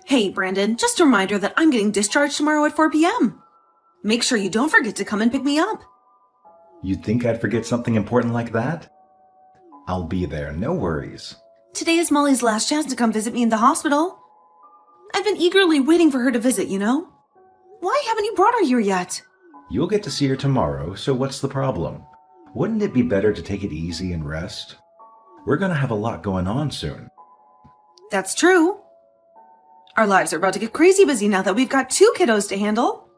Hey, Brandon, just a reminder that I'm getting discharged tomorrow at 4 p.m. Make sure you don't forget to come and pick me up. You'd think I'd forget something important like that? I'll be there, no worries. Today is Molly's last chance to come visit me in the hospital. I've been eagerly waiting for her to visit, you know? Why haven't you brought her here yet? You'll get to see her tomorrow, so what's the problem? Wouldn't it be better to take it easy and rest? We're gonna have a lot going on soon. That's true. Our lives are about to get crazy busy now that we've got 2 kiddos to handle.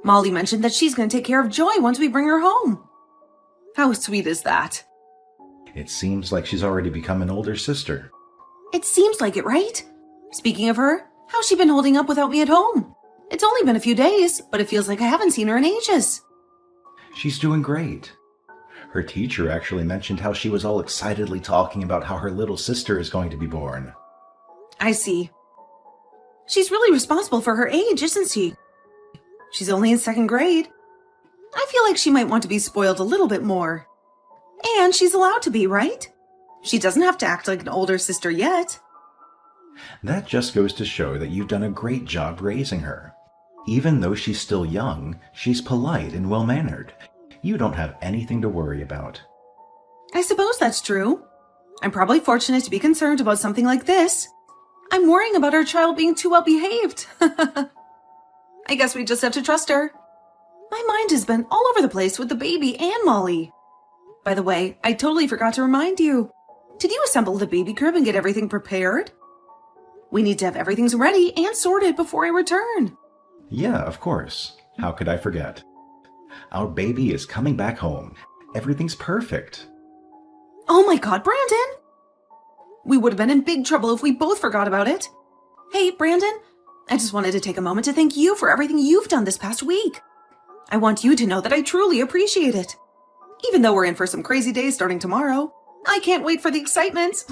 Molly mentioned that she's going to take care of Joy once we bring her home. How sweet is that? It seems like she's already become an older sister. It seems like it, right? Speaking of her, how's she been holding up without me at home? It's only been a few days, but it feels like I haven't seen her in ages. She's doing great. Her teacher actually mentioned how she was all excitedly talking about how her little sister is going to be born. I see. She's really responsible for her age, isn't she? She's only in 2nd grade. I feel like she might want to be spoiled a little bit more. And she's allowed to be, right? She doesn't have to act like an older sister yet. That just goes to show that you've done a great job raising her. Even though she's still young, she's polite and well-mannered. You don't have anything to worry about. I suppose that's true. I'm probably fortunate to be concerned about something like this. I'm worrying about our child being too well-behaved. I guess we just have to trust her. My mind has been all over the place with the baby and Molly. By the way, I totally forgot to remind you. Did you assemble the baby crib and get everything prepared? We need to have everything ready and sorted before I return. Yeah, of course. How could I forget? Our baby is coming back home. Everything's perfect. Oh my God, Brandon! We would have been in big trouble if we both forgot about it. Hey, Brandon, I just wanted to take a moment to thank you for everything you've done this past week. I want you to know that I truly appreciate it. Even though we're in for some crazy days starting tomorrow, I can't wait for the excitement.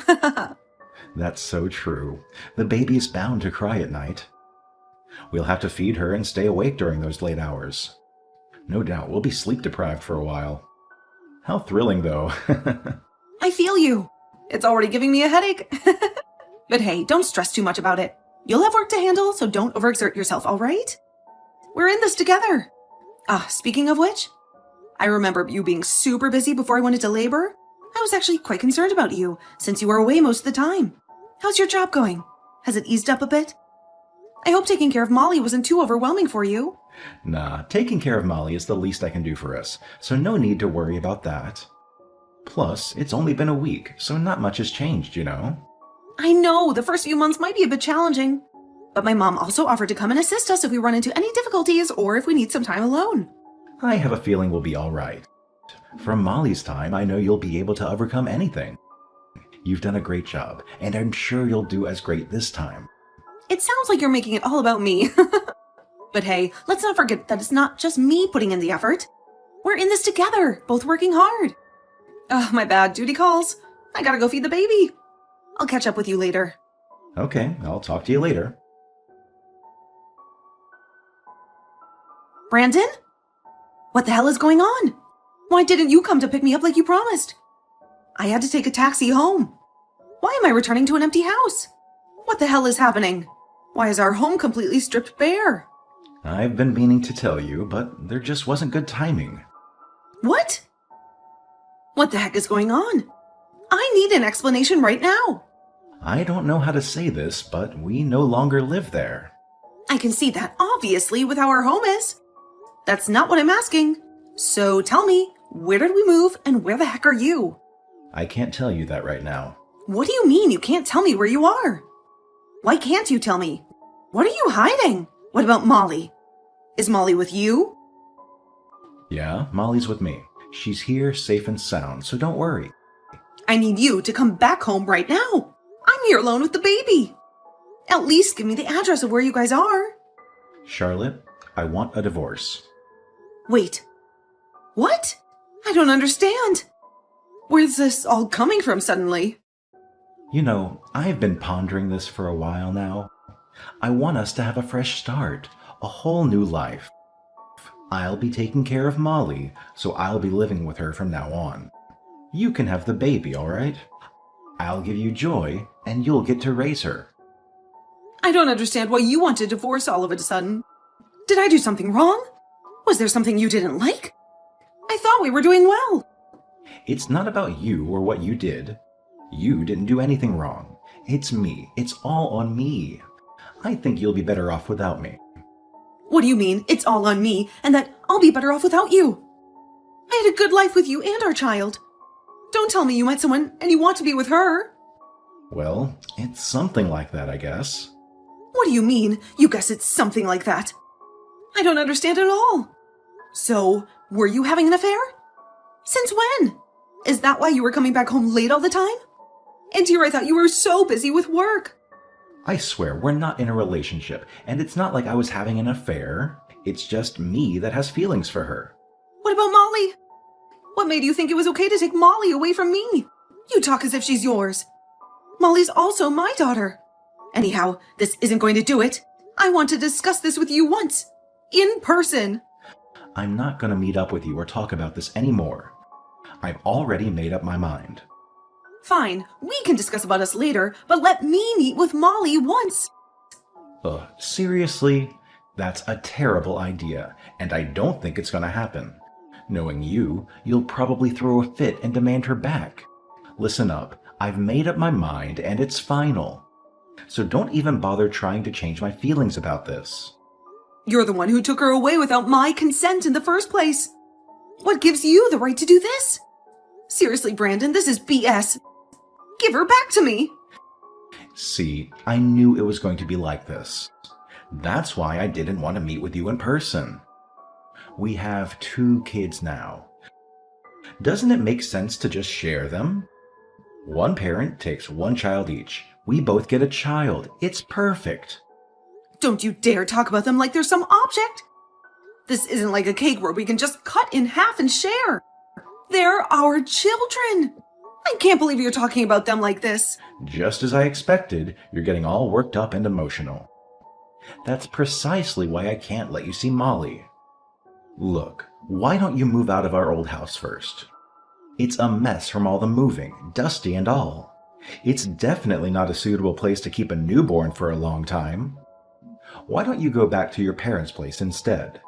That's so true. The baby is bound to cry at night. We'll have to feed her and stay awake during those late hours. No doubt we'll be sleep deprived for a while. How thrilling, though. I feel you. It's already giving me a headache. But hey, don't stress too much about it. You'll have work to handle, so don't overexert yourself, all right? We're in this together. Speaking of which, I remember you being super busy before I went into labor. I was actually quite concerned about you, since you were away most of the time. How's your job going? Has it eased up a bit? I hope taking care of Molly wasn't too overwhelming for you. Nah, taking care of Molly is the least I can do for us, so no need to worry about that. Plus, it's only been a week, so not much has changed, you know? I know, the first few months might be a bit challenging. But my mom also offered to come and assist us if we run into any difficulties or if we need some time alone. I have a feeling we'll be all right. From Molly's time, I know you'll be able to overcome anything. You've done a great job, and I'm sure you'll do as great this time. It sounds like you're making it all about me. But hey, let's not forget that it's not just me putting in the effort. We're in this together, both working hard. My bad, duty calls. I gotta go feed the baby. I'll catch up with you later. Okay, I'll talk to you later. Brandon? What the hell is going on? Why didn't you come to pick me up like you promised? I had to take a taxi home. Why am I returning to an empty house? What the hell is happening? Why is our home completely stripped bare? I've been meaning to tell you, but there just wasn't good timing. What? What the heck is going on? I need an explanation right now. I don't know how to say this, but we no longer live there. I can see that obviously with how our home is. That's not what I'm asking. So tell me, where did we move and where the heck are you? I can't tell you that right now. What do you mean you can't tell me where you are? Why can't you tell me? What are you hiding? What about Molly? Is Molly with you? Yeah, Molly's with me. She's here safe and sound, so don't worry. I need you to come back home right now. I'm here alone with the baby. At least give me the address of where you guys are. Charlotte, I want a divorce. Wait. What? I don't understand. Where's this all coming from suddenly? You know, I've been pondering this for a while now. I want us to have a fresh start, a whole new life. I'll be taking care of Molly, so I'll be living with her from now on. You can have the baby, all right? I'll give you Joy, and you'll get to raise her. I don't understand why you want a divorce all of a sudden. Did I do something wrong? Was there something you didn't like? I thought we were doing well. It's not about you or what you did. You didn't do anything wrong. It's me. It's all on me. I think you'll be better off without me. What do you mean, it's all on me, and that I'll be better off without you? I had a good life with you and our child. Don't tell me you met someone and you want to be with her. Well, it's something like that, I guess. What do you mean, you guess it's something like that? I don't understand at all. So, were you having an affair? Since when? Is that why you were coming back home late all the time? And here I thought you were so busy with work. I swear, we're not in a relationship, and it's not like I was having an affair. It's just me that has feelings for her. What about Molly? What made you think it was okay to take Molly away from me? You talk as if she's yours. Molly's also my daughter. Anyhow, this isn't going to do it. I want to discuss this with you once. In person. I'm not going to meet up with you or talk about this anymore. I've already made up my mind. Fine, we can discuss about us later, but let me meet with Molly once. Seriously? That's a terrible idea, and I don't think it's going to happen. Knowing you, you'll probably throw a fit and demand her back. Listen up, I've made up my mind and it's final. So don't even bother trying to change my feelings about this. You're the one who took her away without my consent in the first place. What gives you the right to do this? Seriously, Brandon, this is BS. Give her back to me. See, I knew it was going to be like this. That's why I didn't want to meet with you in person. We have 2 kids now. Doesn't it make sense to just share them? One parent takes 1 child each. We both get a child. It's perfect. Don't you dare talk about them like they're some object. This isn't like a cake where we can just cut in half and share. They're our children. I can't believe you're talking about them like this. Just as I expected, you're getting all worked up and emotional. That's precisely why I can't let you see Molly. Look, why don't you move out of our old house first? It's a mess from all the moving, dusty and all. It's definitely not a suitable place to keep a newborn for a long time. Why don't you go back to your parents' place instead?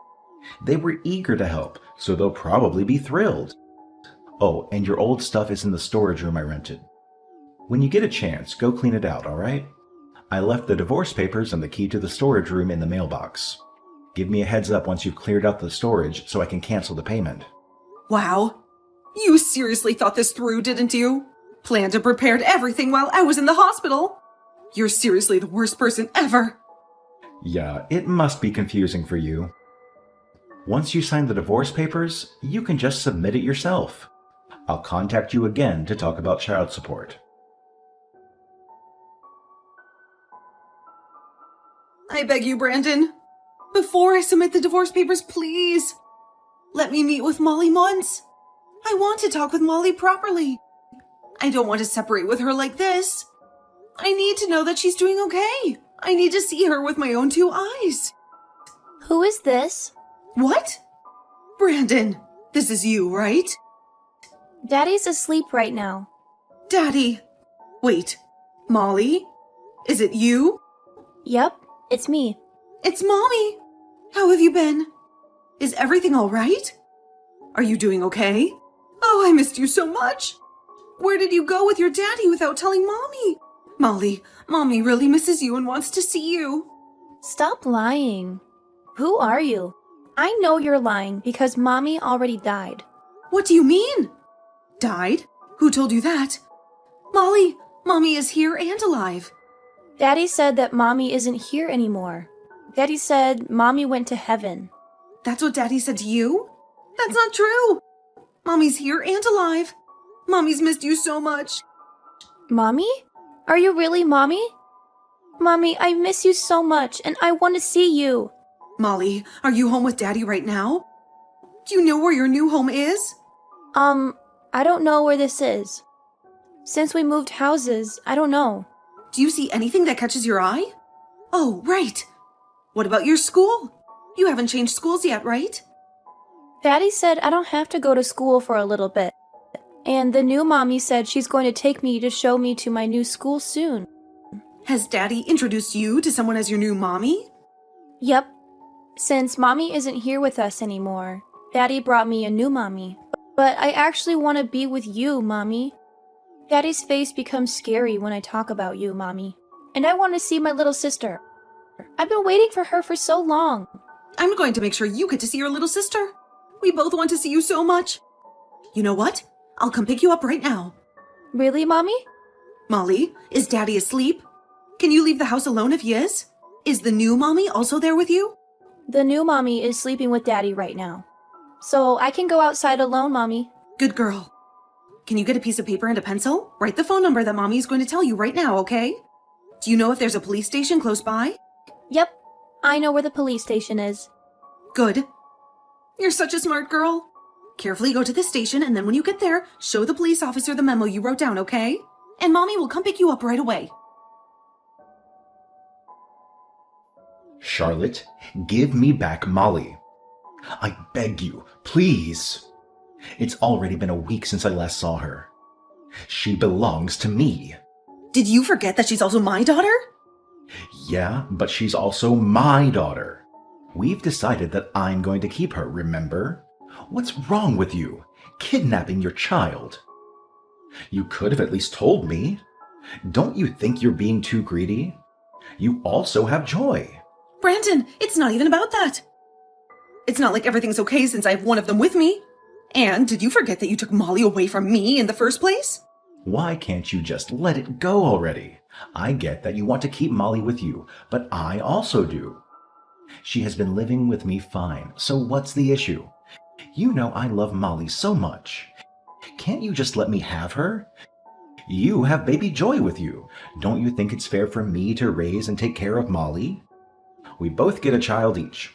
They were eager to help, so they'll probably be thrilled. Oh, and your old stuff is in the storage room I rented. When you get a chance, go clean it out, all right? I left the divorce papers and the key to the storage room in the mailbox. Give me a heads up once you've cleared out the storage so I can cancel the payment. Wow. You seriously thought this through, didn't you? Planned and prepared everything while I was in the hospital. You're seriously the worst person ever. Yeah, it must be confusing for you. Once you sign the divorce papers, you can just submit it yourself. I'll contact you again to talk about child support. I beg you, Brandon. Before I submit the divorce papers, please. Let me meet with Molly once. I want to talk with Molly properly. I don't want to separate with her like this. I need to know that she's doing okay. I need to see her with my own 2 eyes. Who is this? What? Brandon, this is you, right? Daddy's asleep right now. Daddy. Wait, Molly? Is it you? Yep, it's me. It's Mommy. How have you been? Is everything all right? Are you doing okay? Oh, I missed you so much. Where did you go with your daddy without telling Mommy? Molly, Mommy really misses you and wants to see you. Stop lying. Who are you? I know you're lying because Mommy already died. What do you mean? Died? Who told you that? Molly, Mommy is here and alive. Daddy said that Mommy isn't here anymore. Daddy said Mommy went to heaven. That's what Daddy said to you? That's not true. Mommy's here and alive. Mommy's missed you so much. Mommy? Are you really Mommy? Mommy, I miss you so much and I want to see you. Molly, are you home with Daddy right now? Do you know where your new home is? I don't know where this is. Since we moved houses, I don't know. Do you see anything that catches your eye? Oh, right. What about your school? You haven't changed schools yet, right? Daddy said I don't have to go to school for a little bit. And the new Mommy said she's going to take me to show me to my new school soon. Has Daddy introduced you to someone as your new mommy? Yep. Since Mommy isn't here with us anymore, Daddy brought me a new mommy. But I actually want to be with you, Mommy. Daddy's face becomes scary when I talk about you, Mommy. And I want to see my little sister. I've been waiting for her for so long. I'm going to make sure you get to see your little sister. We both want to see you so much. You know what? I'll come pick you up right now. Really, Mommy? Molly, is Daddy asleep? Can you leave the house alone if he is? Is the new mommy also there with you? The new Mommy is sleeping with Daddy right now. So I can go outside alone, Mommy. Good girl. Can you get a piece of paper and a pencil? Write the phone number that Mommy is going to tell you right now, okay? Do you know if there's a police station close by? Yep. I know where the police station is. Good. You're such a smart girl. Carefully go to the station, and then when you get there, show the police officer the memo you wrote down, okay? And Mommy will come pick you up right away. Charlotte, give me back Molly. I beg you, please. It's already been a week since I last saw her. She belongs to me. Did you forget that she's also my daughter? Yeah, but she's also my daughter. We've decided that I'm going to keep her, remember? What's wrong with you? Kidnapping your child. You could have at least told me. Don't you think you're being too greedy? You also have Joy. Brandon, it's not even about that. It's not like everything's okay since I have one of them with me. And did you forget that you took Molly away from me in the first place? Why can't you just let it go already? I get that you want to keep Molly with you, but I also do. She has been living with me fine, so what's the issue? You know I love Molly so much. Can't you just let me have her? You have baby Joy with you. Don't you think it's fair for me to raise and take care of Molly? We both get a child each.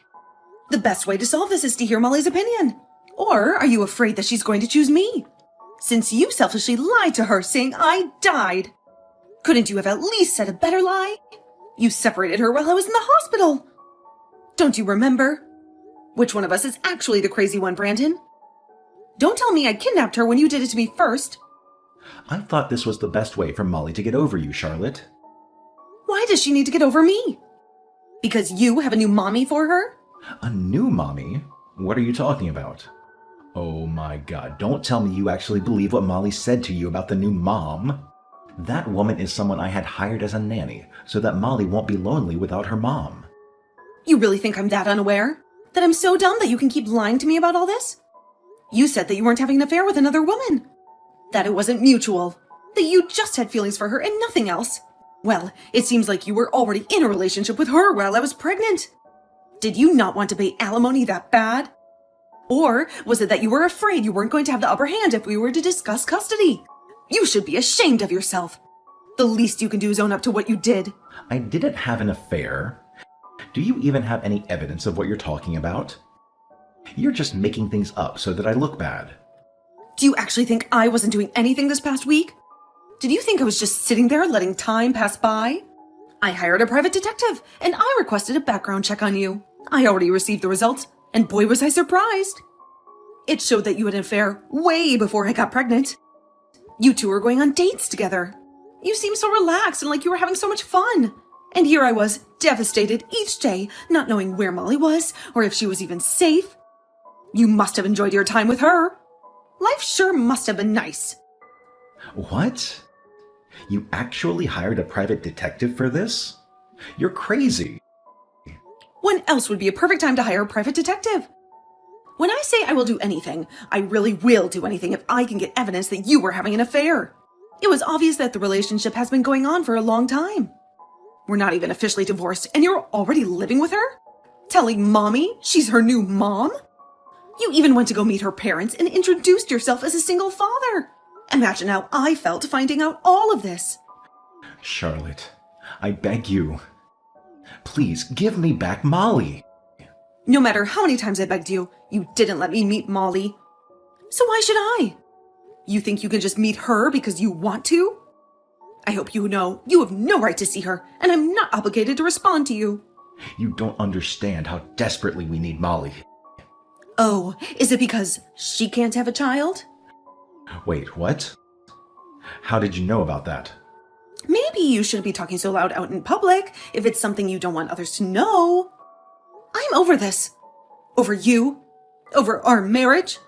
The best way to solve this is to hear Molly's opinion. Or are you afraid that she's going to choose me? Since you selfishly lied to her saying I died. Couldn't you have at least said a better lie? You separated her while I was in the hospital. Don't you remember? Which one of us is actually the crazy one, Brandon? Don't tell me I kidnapped her when you did it to me first. I thought this was the best way for Molly to get over you, Charlotte. Why does she need to get over me? Because you have a new mommy for her? A new mommy? What are you talking about? Oh my god, don't tell me you actually believe what Molly said to you about the new mom. That woman is someone I had hired as a nanny so that Molly won't be lonely without her mom. You really think I'm that unaware? That I'm so dumb that you can keep lying to me about all this? You said that you weren't having an affair with another woman. That it wasn't mutual. That you just had feelings for her and nothing else. Well, it seems like you were already in a relationship with her while I was pregnant. Did you not want to pay alimony that bad? Or was it that you were afraid you weren't going to have the upper hand if we were to discuss custody? You should be ashamed of yourself. The least you can do is own up to what you did. I didn't have an affair. Do you even have any evidence of what you're talking about? You're just making things up so that I look bad. Do you actually think I wasn't doing anything this past week? Did you think I was just sitting there letting time pass by? I hired a private detective, and I requested a background check on you. I already received the results, and boy was I surprised. It showed that you had an affair way before I got pregnant. You two were going on dates together. You seemed so relaxed and like you were having so much fun. And here I was, devastated each day, not knowing where Molly was, or if she was even safe. You must have enjoyed your time with her. Life sure must have been nice. What? You actually hired a private detective for this? You're crazy. When else would be a perfect time to hire a private detective? When I say I will do anything, I really will do anything if I can get evidence that you were having an affair. It was obvious that the relationship has been going on for a long time. We're not even officially divorced, and you're already living with her? Telling Mommy she's her new mom? You even went to go meet her parents and introduced yourself as a single father. Imagine how I felt finding out all of this. Charlotte, I beg you. Please give me back Molly. No matter how many times I begged you, you didn't let me meet Molly. So why should I? You think you can just meet her because you want to? I hope you know you have no right to see her, and I'm not obligated to respond to you. You don't understand how desperately we need Molly. Oh, is it because she can't have a child? Wait, what? How did you know about that? Maybe you shouldn't be talking so loud out in public if it's something you don't want others to know. I'm over this. Over you. Over our marriage.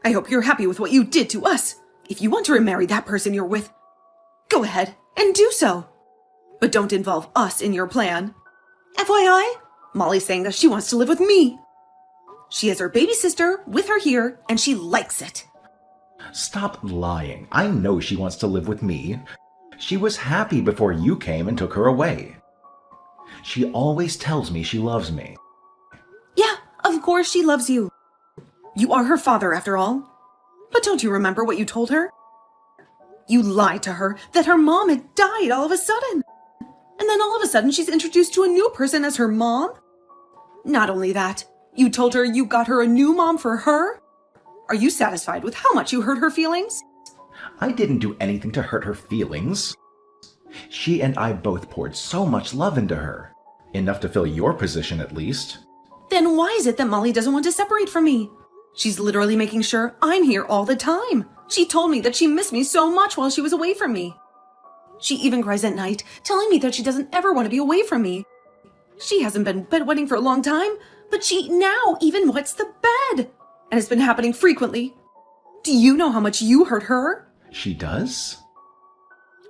I hope you're happy with what you did to us. If you want to remarry that person you're with, go ahead and do so. But don't involve us in your plan. FYI, Molly's saying that she wants to live with me. She has her baby sister with her here, and she likes it. Stop lying. I know she wants to live with me. She was happy before you came and took her away. She always tells me she loves me. Yeah, of course she loves you. You are her father, after all. But don't you remember what you told her? You lied to her that her mom had died all of a sudden. And then all of a sudden she's introduced to a new person as her mom. Not only that, you told her you got her a new mom for her. Are you satisfied with how much you hurt her feelings? I didn't do anything to hurt her feelings. She and I both poured so much love into her. Enough to fill your position, at least. Then why is it that Molly doesn't want to separate from me? She's literally making sure I'm here all the time. She told me that she missed me so much while she was away from me. She even cries at night, telling me that she doesn't ever want to be away from me. She hasn't been bedwetting for a long time, but she now even wets the bed. And it's been happening frequently. Do you know how much you hurt her? She does?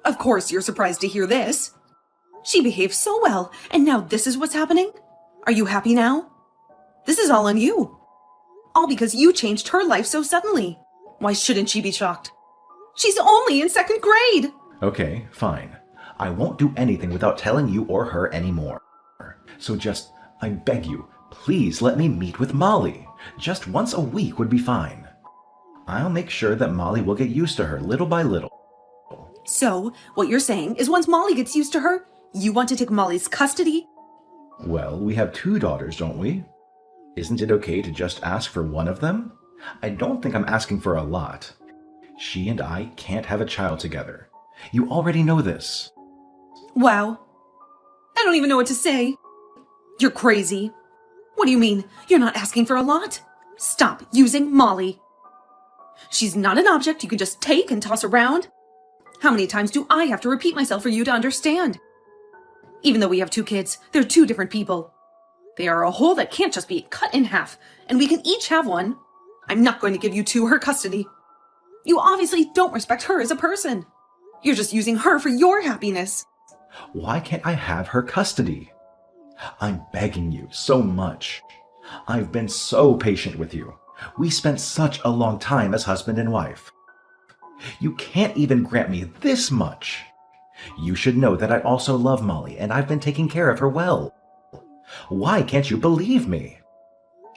Of course you're surprised to hear this. She behaved so well, and now this is what's happening? Are you happy now? This is all on you. All because you changed her life so suddenly. Why shouldn't she be shocked? She's only in 2nd grade. Okay, fine. I won't do anything without telling you or her anymore. So just, I beg you, please let me meet with Molly. Just once a week would be fine. I'll make sure that Molly will get used to her little by little. So, what you're saying is once Molly gets used to her, you want to take Molly's custody? Well, we have 2 daughters, don't we? Isn't it okay to just ask for one of them? I don't think I'm asking for a lot. She and I can't have a child together. You already know this. Wow. I don't even know what to say. You're crazy. What do you mean? You're not asking for a lot? Stop using Molly. She's not an object you can just take and toss around. How many times do I have to repeat myself for you to understand? Even though we have 2 kids, they're 2 different people. They are a whole that can't just be cut in half, and we can each have one. I'm not going to give you 2 her custody. You obviously don't respect her as a person. You're just using her for your happiness. Why can't I have her custody? I'm begging you so much. I've been so patient with you. We spent such a long time as husband and wife. You can't even grant me this much. You should know that I also love Molly, and I've been taking care of her well. Why can't you believe me?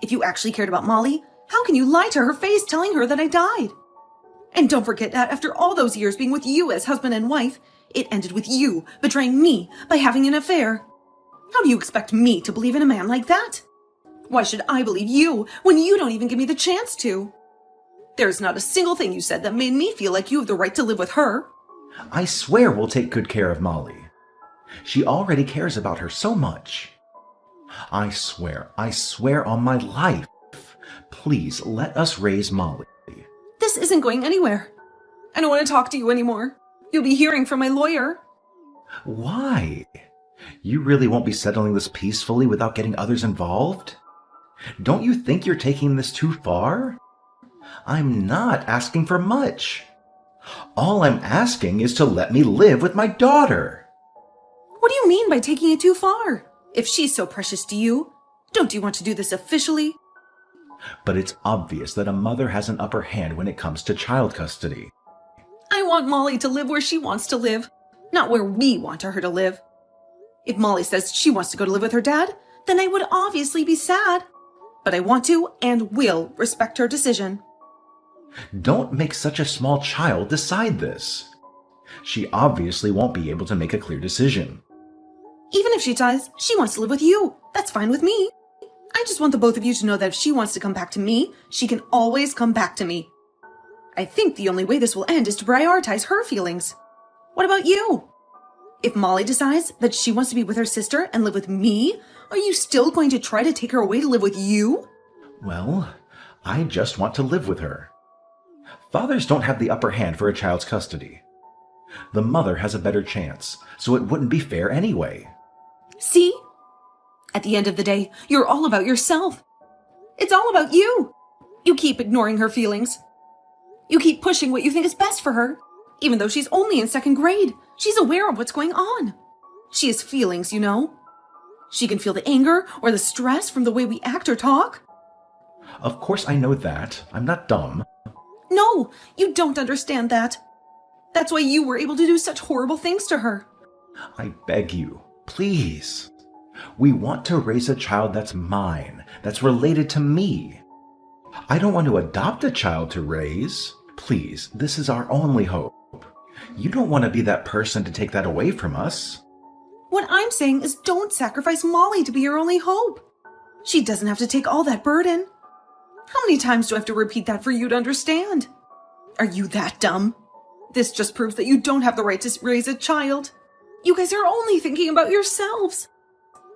If you actually cared about Molly, how can you lie to her face telling her that I died? And don't forget that after all those years being with you as husband and wife, it ended with you betraying me by having an affair. How do you expect me to believe in a man like that? Why should I believe you when you don't even give me the chance to? There's not a single thing you said that made me feel like you have the right to live with her. I swear we'll take good care of Molly. She already cares about her so much. I swear on my life. Please let us raise Molly. This isn't going anywhere. I don't want to talk to you anymore. You'll be hearing from my lawyer. Why? You really won't be settling this peacefully without getting others involved? Don't you think you're taking this too far? I'm not asking for much. All I'm asking is to let me live with my daughter. What do you mean by taking it too far? If she's so precious to you, don't you want to do this officially? But it's obvious that a mother has an upper hand when it comes to child custody. I want Molly to live where she wants to live, not where we want her to live. If Molly says she wants to go to live with her dad, then I would obviously be sad. But I want to and will respect her decision. Don't make such a small child decide this. She obviously won't be able to make a clear decision. Even if she does, she wants to live with you. That's fine with me. I just want the both of you to know that if she wants to come back to me, she can always come back to me. I think the only way this will end is to prioritize her feelings. What about you? If Molly decides that she wants to be with her sister and live with me, are you still going to try to take her away to live with you? Well, I just want to live with her. Fathers don't have the upper hand for a child's custody. The mother has a better chance, so it wouldn't be fair anyway. See? At the end of the day, you're all about yourself. It's all about you. You keep ignoring her feelings. You keep pushing what you think is best for her, even though she's only in second grade. She's aware of what's going on. She has feelings, you know. She can feel the anger or the stress from the way we act or talk. Of course I know that. I'm not dumb. No, you don't understand that. That's why you were able to do such horrible things to her. I beg you, please. We want to raise a child that's mine, that's related to me. I don't want to adopt a child to raise. Please, this is our only hope. You don't want to be that person to take that away from us. What I'm saying is don't sacrifice Molly to be your only hope. She doesn't have to take all that burden. How many times do I have to repeat that for you to understand? Are you that dumb? This just proves that you don't have the right to raise a child. You guys are only thinking about yourselves.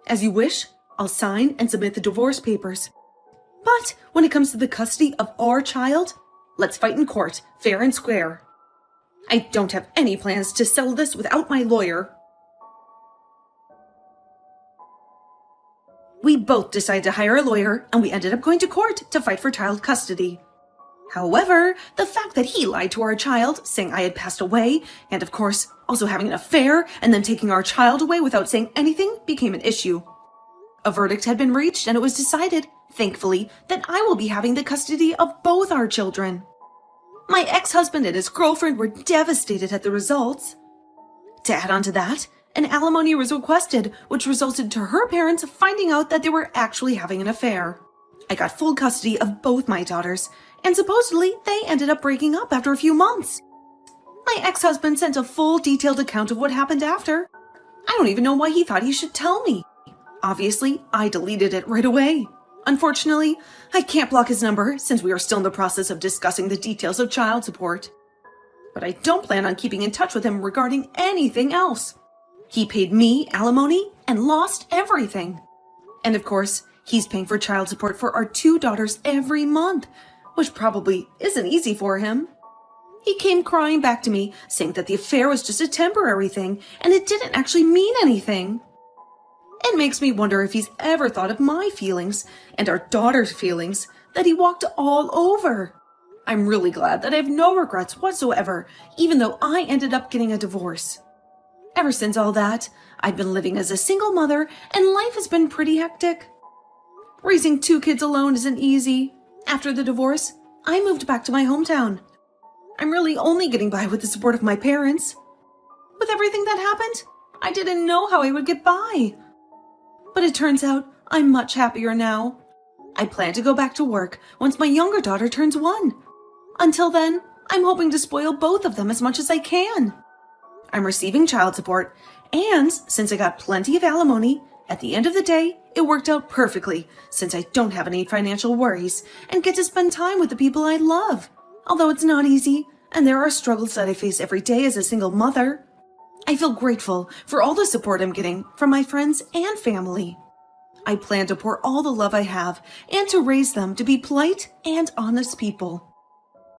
As you wish, I'll sign and submit the divorce papers. But when it comes to the custody of our child, let's fight in court, fair and square. I don't have any plans to settle this without my lawyer. We both decided to hire a lawyer, and we ended up going to court to fight for child custody. However, the fact that he lied to our child, saying I had passed away, and of course, also having an affair, and then taking our child away without saying anything, became an issue. A verdict had been reached, and it was decided, thankfully, that I will be having the custody of both our children. My ex-husband and his girlfriend were devastated at the results. To add on to that, an alimony was requested, which resulted to her parents finding out that they were actually having an affair. I got full custody of both my daughters, and supposedly they ended up breaking up after a few months. My ex-husband sent a full detailed account of what happened after. I don't even know why he thought he should tell me. Obviously, I deleted it right away. Unfortunately, I can't block his number since we are still in the process of discussing the details of child support. But I don't plan on keeping in touch with him regarding anything else. He paid me alimony and lost everything. And of course, he's paying for child support for our 2 daughters every month, which probably isn't easy for him. He came crying back to me, saying that the affair was just a temporary thing and it didn't actually mean anything. It makes me wonder if he's ever thought of my feelings and our daughter's feelings that he walked all over. I'm really glad that I have no regrets whatsoever, even though I ended up getting a divorce. Ever since all that, I've been living as a single mother and life has been pretty hectic. Raising 2 kids alone isn't easy. After the divorce, I moved back to my hometown. I'm really only getting by with the support of my parents. With everything that happened, I didn't know how I would get by. But it turns out I'm much happier now. I plan to go back to work once my younger daughter turns 1. Until then, I'm hoping to spoil both of them as much as I can. I'm receiving child support, and since I got plenty of alimony, at the end of the day, it worked out perfectly since I don't have any financial worries and get to spend time with the people I love. Although it's not easy, and there are struggles that I face every day as a single mother. I feel grateful for all the support I'm getting from my friends and family. I plan to pour all the love I have and to raise them to be polite and honest people.